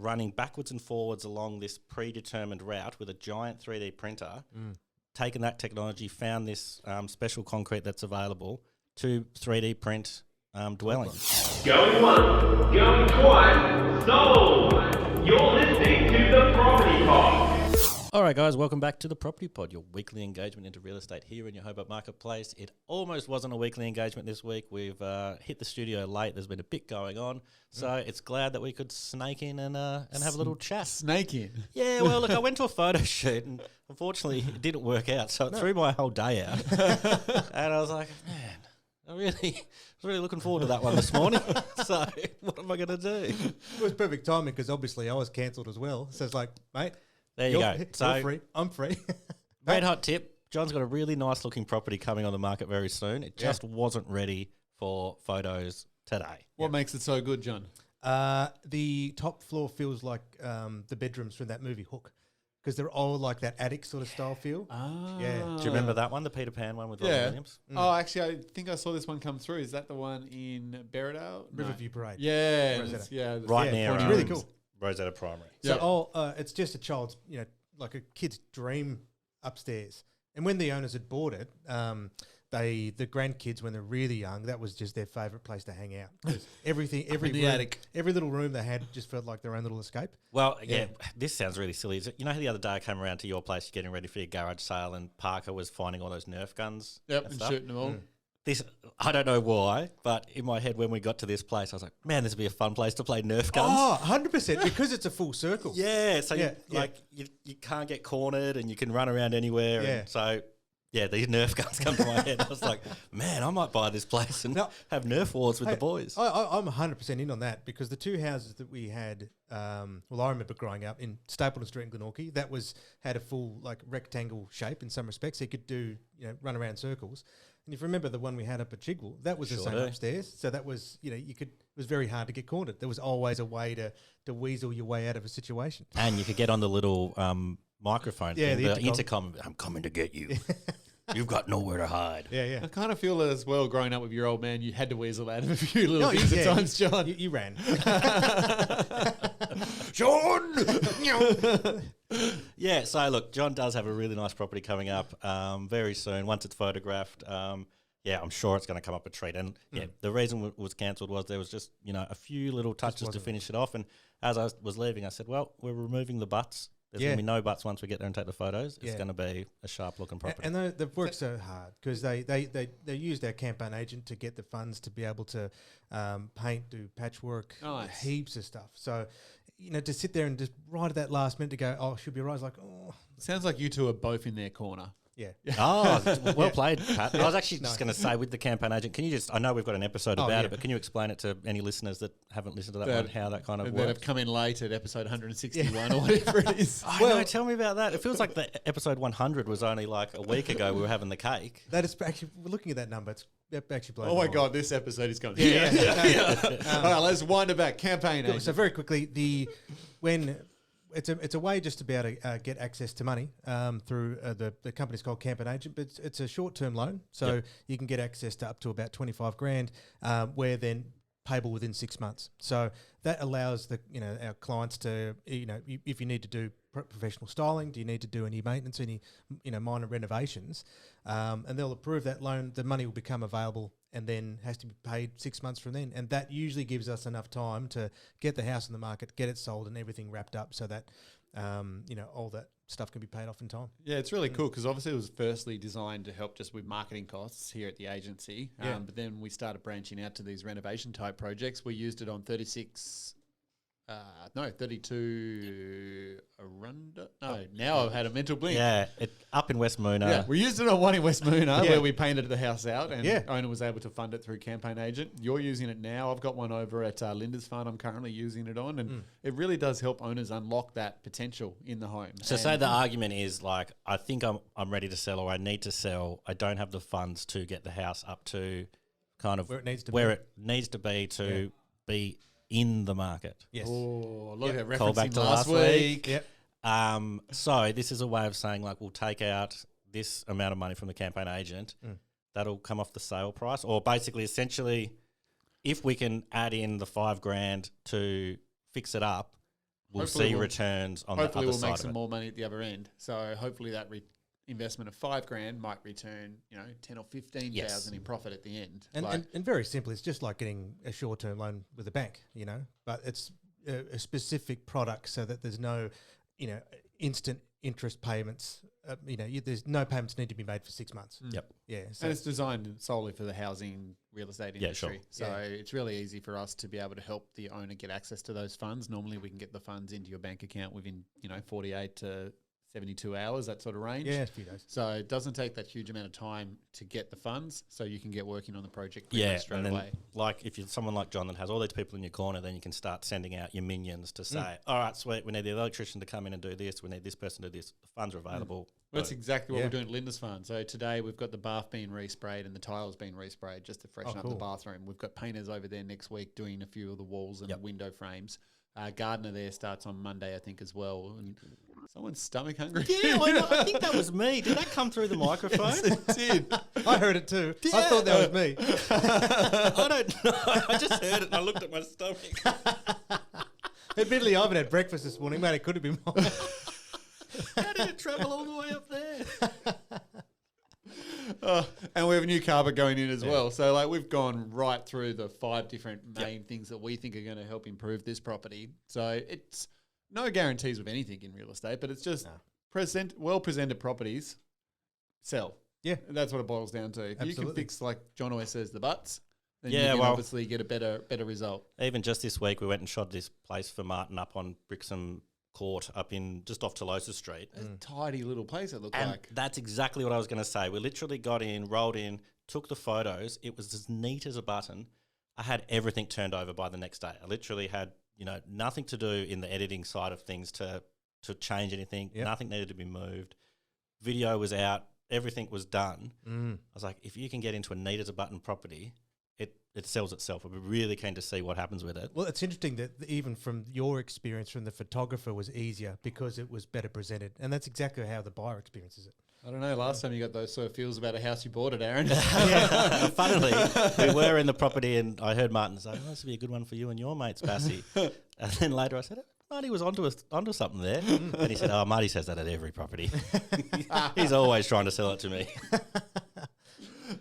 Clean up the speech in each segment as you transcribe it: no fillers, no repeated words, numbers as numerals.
running backwards and forwards along this predetermined route with a giant 3D printer, taken that technology, found this special concrete that's available to 3D print dwellings. Going once, going twice, sold! You're listening to the Property Pod. All right, guys, welcome back to the Property Pod, your weekly engagement into real estate here in your Hobart Marketplace. It almost wasn't a weekly engagement this week. We've hit the studio late. There's been a bit going on. So it's glad that we could snake in and have a little chat. Snake in? Yeah, well, look, I went to a photo shoot and unfortunately it didn't work out. So it threw my whole day out. And I was like, man, I was really looking forward to that one this morning. So what am I going to do? It was perfect timing because obviously I was cancelled as well. So it's like, mate, There you go. You're free. I'm free. Red hot tip. John's got a really nice looking property coming on the market very soon. It just wasn't ready for photos today. What makes it so good, John? The top floor feels like the bedrooms from that movie Hook because they're all like that attic sort of style feel. Yeah. Do you remember that one, the Peter Pan one with Robin Williams? Oh, actually, I think I saw this one come through. Is that the one in Berridale? Riverview Parade. Yeah. Rosetta. Right near It's really cool. Rosetta Primary. So it's just a child's, like a kid's dream upstairs. And when the owners had bought it, the grandkids, when they're really young, that was just their favourite place to hang out. 'Cause every room, attic. every little room they had just felt like their own little escape. Well, this sounds really silly. You know how the other day I came around to your place getting ready for your garage sale and Parker was finding all those Nerf guns? Yep, and and stuff? shooting them all. I don't know why, but in my head when we got to this place, I was like, man, this would be a fun place to play Nerf guns. Oh, 100%, because it's a full circle. Yeah, so you can't get cornered and you can run around anywhere. Yeah. And so, these Nerf guns come to my head. I was like, man, I might buy this place and have Nerf wars with the boys. I'm 100% in on that because the two houses that we had, I remember growing up in Stapleton Street in Glenorchy, that had a full like rectangle shape in some respects. So you could do, run around circles. And if you remember the one we had up at Chigwell, that was the same upstairs. So that was, it was very hard to get cornered. There was always a way to weasel your way out of a situation. And you could get on the little microphone thing, the intercom. I'm coming to get you. You've got nowhere to hide. Yeah. I kind of feel as well, growing up with your old man, you had to weasel out of a few little things at times, John. You ran. John! Yeah, so look, John does have a really nice property coming up very soon. Once it's photographed, I'm sure it's going to come up a treat. And the reason it was cancelled was there was just, a few little touches to finish it off. And as I was leaving, I said, well, we're removing the butts. There's going to be no butts once we get there and take the photos. It's going to be a sharp-looking property. And they've worked so hard because they used our campaign agent to get the funds to be able to paint, do patchwork, heaps of stuff. So, to sit there and just right at that last minute to go, oh, should be right. It's like, oh. Sounds like you two are both in their corner. Yeah. Oh, well played, Pat. I was actually just going to say with the campaign agent, can you I know we've got an episode about it, but can you explain it to any listeners that haven't listened to that one, how that kind of works? That have come in late at episode 161 or whatever it is. No, tell me about that. It feels like the episode 100 was only like a week ago we were having the cake. That is actually, we're looking at that number, it actually blows my mind. God, this episode is going. All right, let's wind it back. Campaign agent. So very quickly, it's a way just to be able to get access to money through the company's called Campaign Agent, but it's a short-term loan, so you can get access to up to about 25 grand, where then payable within 6 months. So that allows our clients to if you need to do professional styling, do you need to do any maintenance, any minor renovations, and they'll approve that loan. The money will become available and then has to be paid 6 months from then. And that usually gives us enough time to get the house on the market, get it sold and everything wrapped up so that, all that stuff can be paid off in time. Yeah, it's really cool because obviously it was firstly designed to help just with marketing costs here at the agency. But then we started branching out to these renovation type projects. We used it on 32 Arunda. No, now I've had a mental blink. Yeah, up in West Moona. Yeah, we used it on one in West Moona where we painted the house out and owner was able to fund it through Campaign Agent. You're using it now. I've got one over at Linda's Farm I'm currently using it on, and it really does help owners unlock that potential in the home. So say the argument is like, I think I'm ready to sell or I need to sell. I don't have the funds to get the house up to kind of where it needs to be to be in the market. Yes. Oh, look at Call back referencing to last week. Yep. So this is a way of saying like we'll take out this amount of money from the campaign agent. That'll come off the sale price, or basically, essentially, if we can add in the $5,000 to fix it up, we'll see returns on the other side. Hopefully we'll make of some it. more money at the other end. So hopefully that investment of $5,000 might return, 10 or 15,000 in profit at the end. And very simply, it's just like getting a short-term loan with a bank, but it's a specific product so that there's no, instant interest payments. There's no payments need to be made for 6 months. Yep. Yeah. So and it's designed solely for the housing real estate industry. Sure. So it's really easy for us to be able to help the owner get access to those funds. Normally we can get the funds into your bank account within, 48 to 72 hours, that sort of range. yeah, a few days. So it doesn't take that huge amount of time to get the funds, so you can get working on the project pretty much straight and then, away. like if you're someone like John that has all these people in your corner, then you can start sending out your minions to say, all right, sweet, we need the electrician to come in and do this, we need this person to do this, the funds are available. Well, that's exactly what we're doing at Lindisfarne. So today we've got the bath being resprayed and the tiles being resprayed just to freshen up the bathroom. We've got painters over there next week doing a few of the walls and the window frames. Gardener there starts on Monday, I think, as well. And someone's stomach hungry. Yeah, I think that was me. Did that come through the microphone? It did. I heard it too. I thought that was me. I don't know. I just heard it and I looked at my stomach. Admittedly, I haven't had breakfast this morning, mate. It could have been mine. How did it travel all the way up there? And we have a new carpet going in as well. So we've gone right through the 5 different main things that we think are going to help improve this property. So it's no guarantees with anything in real estate, but it's just well presented properties sell. Yeah. And that's what it boils down to. If you can fix, like John always says, the butts, then you Yeah, can well- obviously get a better result. Even just this week, we went and shot this place for Martin up on Brixham Court up in just off Toulouse Street. It's a tidy little place it looked And like. that's exactly what I was going to say. We literally got in, rolled in, took the photos. It was as neat as a button. I had everything turned over by the next day. I literally had, nothing to do in the editing side of things to change anything. Yep. Nothing needed to be moved. Video was out. Everything was done. I was like, if you can get into a neat as a button property, it sells itself. I'd be really keen to see what happens with it. Well, it's interesting that even from your experience from the photographer was easier because it was better presented. And that's exactly how the buyer experiences it. I don't know. Last time you got those sort of feels about a house you bought it, Aaron. Funnily, we were in the property and I heard Martin say, this would be a good one for you and your mates, Bassy. And then later I said, Marty was onto something there. And he said, Marty says that at every property. He's always trying to sell it to me.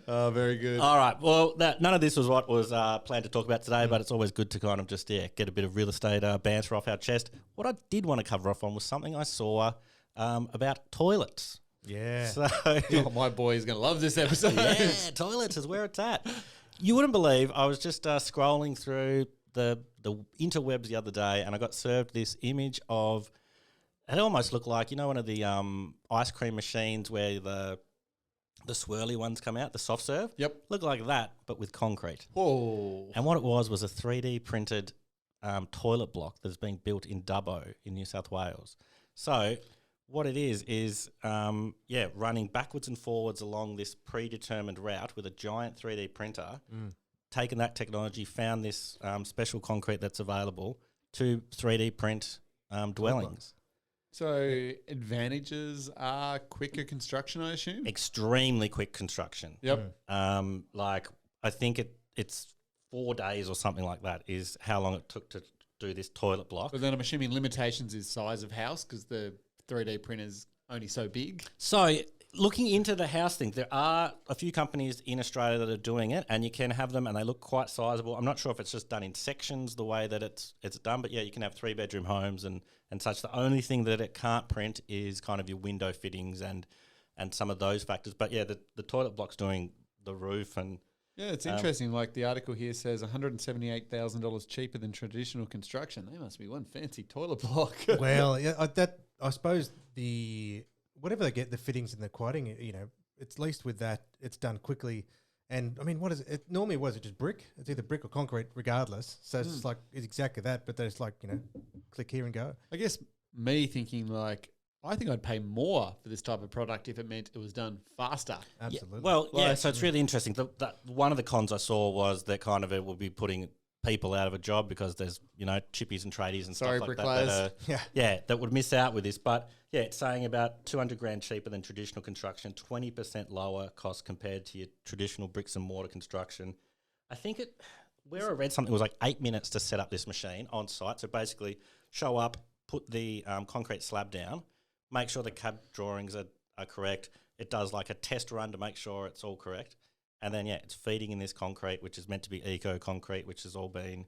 Oh, very good. All right. Well, none of this was what was planned to talk about today, but it's always good to kind of just, get a bit of real estate banter off our chest. What I did want to cover off on was something I saw about toilets. Yeah. So, Oh, my boy is going to love this episode. yeah, toilets is where it's at. You wouldn't believe, I was just scrolling through the interwebs the other day and I got served this image of, it almost looked like, one of the ice cream machines where the swirly ones come out, the soft serve. Yep. Looked like that, but with concrete. Whoa. And what it was a 3D printed toilet block that's being built in Dubbo in New South Wales. So what it is running backwards and forwards along this predetermined route with a giant 3D printer, taken that technology, found this special concrete that's available to 3D print dwellings. So advantages are quicker construction, I assume? Extremely quick construction. Yep. I think it's 4 days or something like that is how long it took to do this toilet block. But then I'm assuming limitations is size of house because the 3D printer's only so big. So looking into the house thing, there are a few companies in Australia that are doing it and you can have them and they look quite sizable. I'm not sure if it's just done in sections the way that it's done, but yeah, you can have 3-bedroom homes and such. The only thing that it can't print is kind of your window fittings and some of those factors. But yeah, the toilet block's doing the roof and... Yeah, it's interesting. Like the article here says $178,000 cheaper than traditional construction. They must be one fancy toilet block. Well, yeah, I suppose whatever they get, the fittings and the quoting, it's at least with that, it's done quickly. And I mean, what is it? Normally, was it just brick? It's either brick or concrete, regardless. So it's just it's exactly that. But there's click here and go. I guess me thinking I think I'd pay more for this type of product if it meant it was done faster. Absolutely. Well, yeah, so it's really interesting. One of the cons I saw was that kind of it will be putting people out of a job because there's, chippies and tradies and Sorry, stuff like bricklayers. that. That would miss out with this. But yeah, it's saying about $200,000 cheaper than traditional construction, 20% lower cost compared to your traditional bricks and mortar construction. I think where I read something, it was like 8 minutes to set up this machine on site. So basically show up, put the concrete slab down, make sure the CAD drawings are correct. It does like a test run to make sure it's all correct. And then, it's feeding in this concrete, which is meant to be eco-concrete, which has all been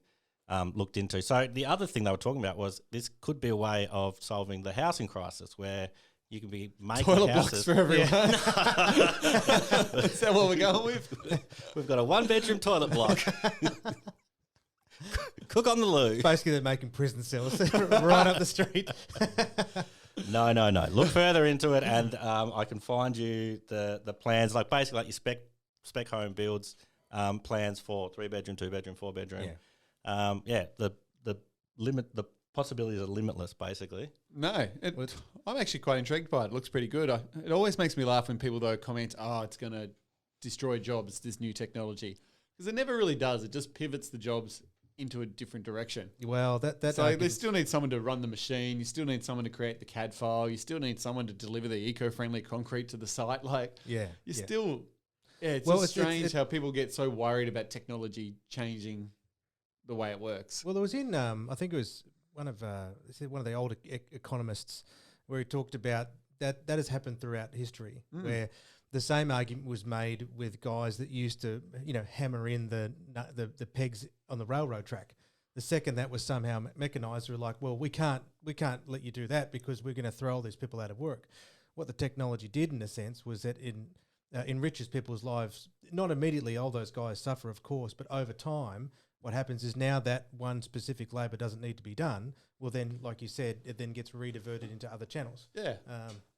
looked into. So the other thing they were talking about was this could be a way of solving the housing crisis where you can be making Toilet houses. blocks for everyone. Is that what we're going with? We've got a 1-bedroom toilet block. Cook on the loo. Basically, they're making prison cells right up the street. No. Look further into it, and I can find you the plans, like basically like your spec home builds plans for 3-bedroom, 2-bedroom, 4-bedroom. The possibilities are limitless, basically. No, I'm actually quite intrigued by it. It looks pretty good. It always makes me laugh when people, though, comment, it's going to destroy jobs, this new technology. Because it never really does. It just pivots the jobs into a different direction. Well, so they still need someone to run the machine. You still need someone to create the CAD file. You still need someone to deliver the eco-friendly concrete to the site. Still... Yeah, it's strange how people get so worried about technology changing the way it works. Well, there was in, I think it was one of the old economists where he talked about that has happened throughout history, where the same argument was made with guys that used to, hammer in the pegs on the railroad track. The second that was somehow mechanised, we were like, well, we can't let you do that because we're going to throw all these people out of work. What the technology did, in a sense, was that it enriches people's lives. Not immediately, all those guys suffer, of course, but over time, what happens is now that one specific labour doesn't need to be done, well then, like you said, it then gets rediverted into other channels. Yeah.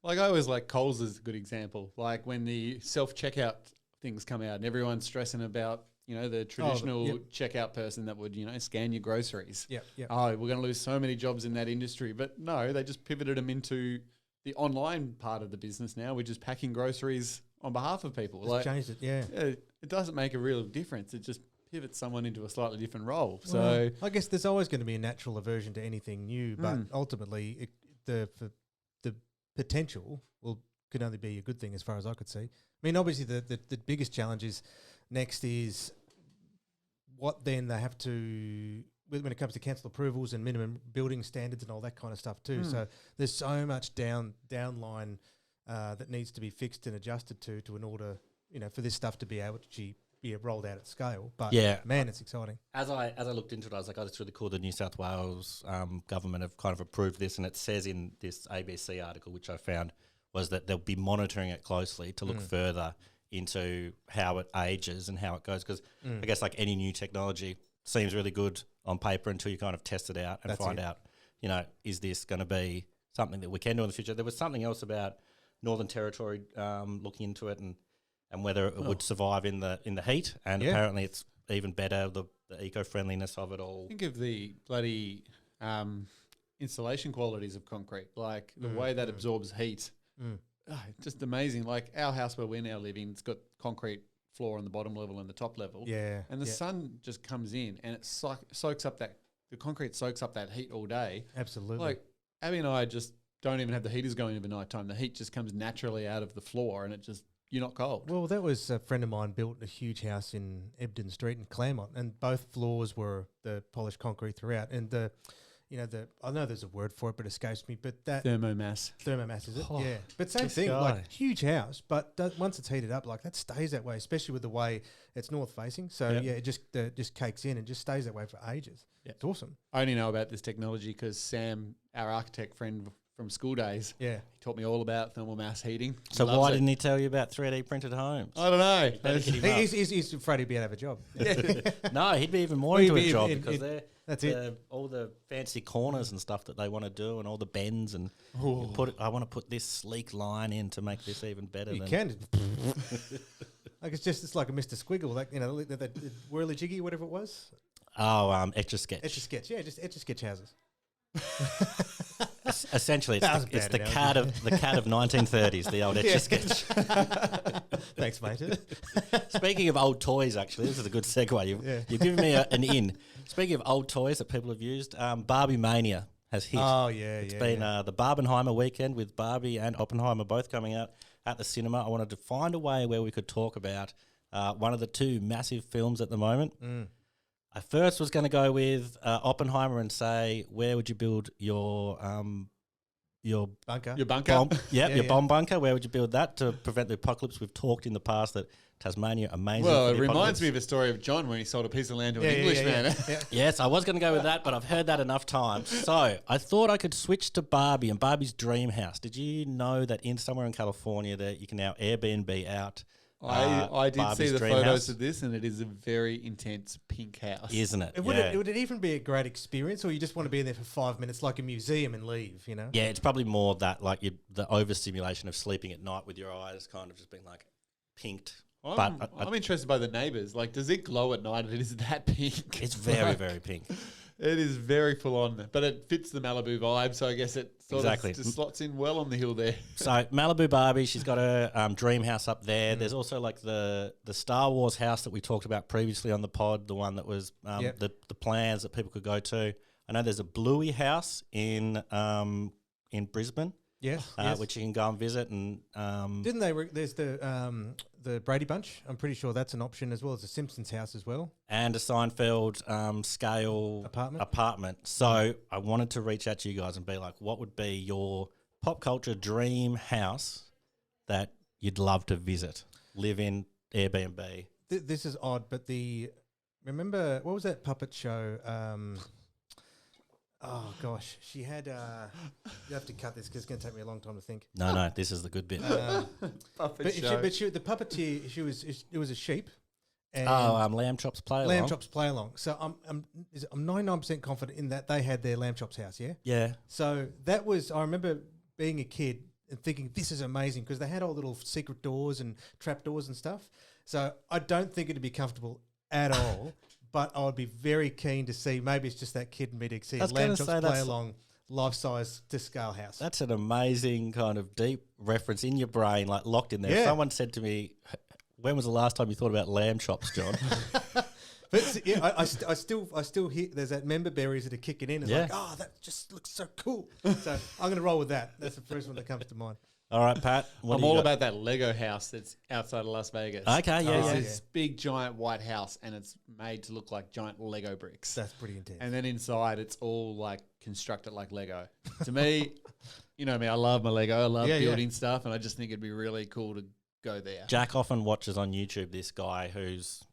I always like Coles is a good example. Like when the self-checkout things come out and everyone's stressing about, the traditional checkout person that would, scan your groceries. Yeah. Oh, we're going to lose so many jobs in that industry. But no, they just pivoted them into the online part of the business now, which is packing groceries on behalf of people. Just changed it, yeah. It doesn't make a real difference. It just pivots someone into a slightly different role. Well, So I guess there's always going to be a natural aversion to anything new, but ultimately the potential could only be a good thing as far as I could see. I mean, obviously the biggest challenge is next is what then they have to, when it comes to council approvals and minimum building standards and all that kind of stuff too. So there's so much downline that needs to be fixed and adjusted to in order, for this stuff to be able to be rolled out at scale. But man, it's exciting. As I looked into it, I was like, it's really cool. The New South Wales government have kind of approved this, and it says in this ABC article, which I found, was that they'll be monitoring it closely to look further into how it ages and how it goes. Because I guess like any new technology seems really good on paper until you kind of test it out and find out, is this going to be something that we can do in the future? There was something else about Northern Territory looking into it and whether it would survive in the heat, and apparently it's even better, the eco-friendliness of it all. Think of the bloody insulation qualities of concrete, like the way that absorbs heat. Just amazing. Like our house where we're now living, it's got concrete floor on the bottom level and the top level. Yeah. And the sun just comes in and it soaks up the concrete soaks up that heat all day. Absolutely. Like Abby and I just don't even have the heaters going over night time. The heat just comes naturally out of the floor and you're not cold. Well, that was a friend of mine built a huge house in Ebden Street in Claremont, and both floors were the polished concrete throughout. And I know there's a word for it, but it escapes me. But that Thermomass, is it? Yeah. But same thing, like huge house, but once it's heated up, like that stays that way, especially with the way it's north facing. So it just cakes in and just stays that way for ages. Yeah. It's awesome. I only know about this technology because Sam, our architect friend from school days, he taught me all about thermal mass heating. So why didn't he tell you about 3D printed homes? I don't know. He's afraid he'd be out of a job. No, he'd be even more into a job because that's all the fancy corners and stuff that they want to do and all the bends and I want to put this sleek line in to make this even better. You can. Like it's like a Mr. Squiggle, like that whirly jiggy, whatever it was. Oh, Etch a Sketch. Etch a Sketch, yeah, just Etch a Sketch houses. Essentially, it's the cat of 1930s, the old Etch a Sketch. Thanks, mate. Speaking of old toys, actually, this is a good segue. You've given me an in. Speaking of old toys that people have used, Barbie Mania has hit. Oh, yeah, It's been the Barbenheimer weekend with Barbie and Oppenheimer both coming out at the cinema. I wanted to find a way where we could talk about one of the two massive films at the moment. I first was going to go with Oppenheimer and say, where would you build your Bunker. Your bunker. bomb? Yeah, Your yeah. bomb bunker. Where would you build that to prevent the apocalypse? We've talked in the past that Tasmania amazing. Well, for it the reminds apocalypse. me of a story of John when he sold a piece of land to Yeah, an yeah, Englishman. yeah, yeah. Yes, I was going to go with that, but I've heard that enough times. So I thought I could switch to Barbie and Barbie's dream house. Did you know that in somewhere in California that you can now Airbnb out? I did Barbie's see the dream photos house? of this, and it is a very intense pink house. Isn't it? Would, Yeah. would it even be a great experience, or you just want to be in there for 5 minutes like a museum and leave, you know? Yeah, it's probably more that like the overstimulation of sleeping at night with your eyes kind of just being like pinked. I'm But interested by the neighbours. Like, does it glow at night? It is that pink. it's very, Like, very pink. It is very full on, but it fits the Malibu vibe, so I guess it sort Exactly. of just slots in well on the hill there. So Malibu Barbie, she's got a dream house up there. There's also like the Star Wars house that we talked about previously on the pod, the one that was Yep. the plans that people could go to. I know there's a Bluey house in Brisbane, Yes. Yes. which you can go and visit. And Didn't they? There's the Brady Bunch. I'm pretty sure that's an option, as well as the Simpsons house as well. and a Seinfeld scale Apartment? So I wanted to reach out to you guys and be like, what would be your pop culture dream house that you'd love to visit, live in, Airbnb? This is odd, but remember what was that puppet show? Oh gosh, she had. You have to cut this because it's going to take me a long time to think. No, this is the good bit. But the puppeteer, it was a sheep. And Lamb Chops Play Along. Lamb Chops Play Along. So I'm 99% confident in that they had their Lamb Chops house. Yeah. Yeah. So that was. I remember being a kid and thinking this is amazing because they had all little secret doors and trap doors and stuff. So I don't think it'd be comfortable at all. But I would be very keen to see. Maybe it's just that kid in me to see I was a Lamb gonna Chops say Play that's- Along life size to scale house. That's an amazing kind of deep reference in your brain, like locked in there. Yeah. Someone said to me, when was the last time you thought about lamb chops, John? But yeah, I still hear there's that member berries that are kicking in. It's Yeah. like, oh, that just looks so cool. So I'm going to roll with that. That's the first one that comes to mind. All right, Pat. What I'm do you all got? about that Lego house that's outside of Las Vegas. Okay, yeah, It's yeah. this big, giant white house, and it's made to look like giant Lego bricks. That's pretty intense. And then inside, it's all like constructed like Lego. To me, you know me, I love my Lego. I love Yeah, yeah. building stuff, and I just think it'd be really cool to go there. Jack often watches on YouTube this guy who's,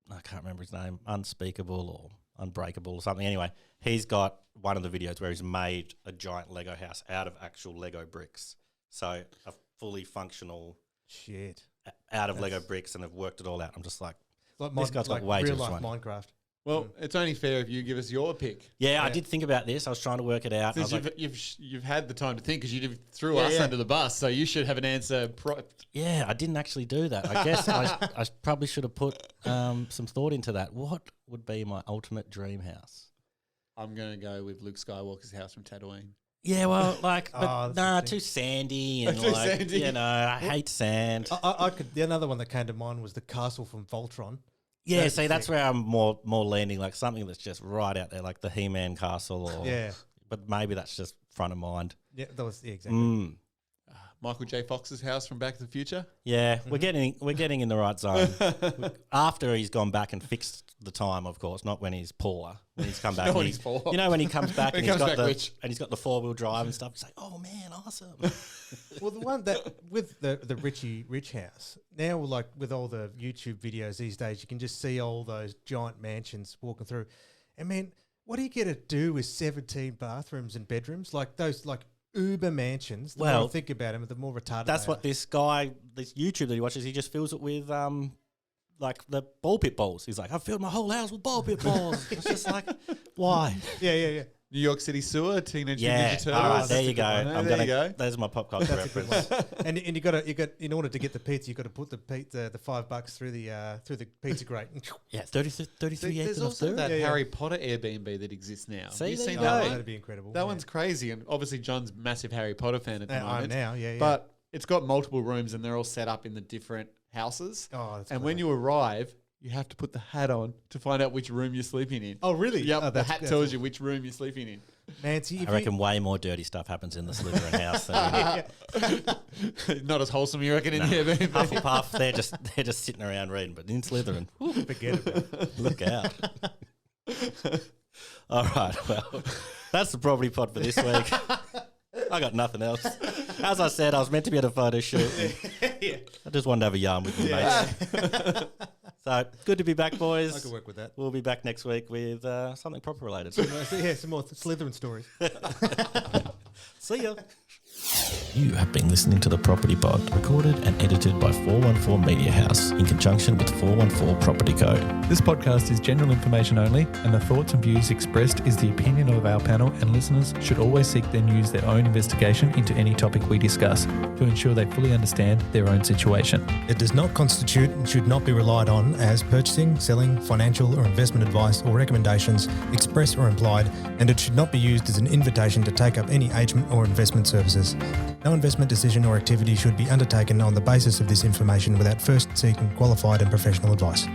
I can't remember his name, Unspeakable or Unbreakable or something. Anyway, he's got one of the videos where he's made a giant Lego house out of actual Lego bricks. So a fully functional Shit. out of Lego bricks, and have worked it all out. I'm just like, Like This guy's got way too real much life money. Minecraft. Well, it's only fair if you give us your pick. yeah, I Yeah. did think about this. I was trying to work it out. I was Since like, you've had the time to think, because you threw Yeah, us yeah. under the bus, so you should have an answer. yeah, I didn't actually do that. I guess I probably should have put some thought into that. What would be my ultimate dream house? I'm going to go with Luke Skywalker's house from Tatooine. Yeah, well, like, Oh, but that's nah, the thing. too sandy and Too like, sandy. you know, I hate sand. I could. The another one that came to mind was the castle from Voltron. Yeah, That's see, that's sick. where I'm more leaning, like something that's just right out there, like the He-Man castle, or Yeah. But maybe that's just front of mind. Yeah, that was exactly. Mm. Michael J. Fox's house from Back to the Future. Yeah, we're getting in the right zone. After he's gone back and fixed the time, of course, not when he's poor. When he's come back, Not and when he- he's poor. You know, when he comes back When and he he's comes got back the rich. and he's got the 4-wheel drive and stuff. It's like, oh man, awesome. Well, the one that with the Richie Rich house now, like with all the YouTube videos these days, you can just see all those giant mansions walking through. And man, what do you get to do with 17 bathrooms and bedrooms like those? Like uber mansions. The more Well, I think about them, the more retarded. That's they what are. this guy, this YouTube that he watches, he just fills it with like the ball pit balls. He's like, I filled my whole house with ball pit balls. It's just like, why? Yeah. New York City Sewer, Teenage Yeah, Mutant Ninja all right, Turtles. there you go. There I'm you gonna go. There's my pop culture That's a good reference. one. And you got in order to get the pizza, you got to put the $5 through the pizza grate. Yeah, 33 There's acres of also third. that Yeah, yeah. Harry Potter Airbnb that exists now. See, You've there seen you that go. one? That'd be incredible. That Yeah. one's crazy, and obviously John's a massive Harry Potter fan at the I am moment. now. Yeah. But it's got multiple rooms, and they're all set up in the different houses. Oh, that's and clever. when you arrive, you have to put the hat on to find out which room you're sleeping in. Oh, really? Yep, Oh, the that's- hat that's tells awesome. you which room you're sleeping in. Nancy, if I reckon way more dirty stuff happens in the Slytherin house. Than Not as wholesome, you reckon, in the Airbnb? Hufflepuff, they're just sitting around reading, but in Slytherin, you forget about it. look out. All right, well, that's the property pod for this week. I got nothing else. As I said, I was meant to be at a photo shoot. I just wanted to have a yarn with you, mate. So, good to be back, boys. I could work with that. We'll be back next week with something proper related. Some more Slytherin stories. See ya. You have been listening to The Property Pod, recorded and edited by 414 Media House in conjunction with 414 Property Code. This podcast is general information only, and the thoughts and views expressed is the opinion of our panel, and listeners should always seek then use their own investigation into any topic we discuss to ensure they fully understand their own situation. It does not constitute and should not be relied on as purchasing, selling, financial or investment advice or recommendations, express or implied, and it should not be used as an invitation to take up any agent or investment services. No investment decision or activity should be undertaken on the basis of this information without first seeking qualified and professional advice.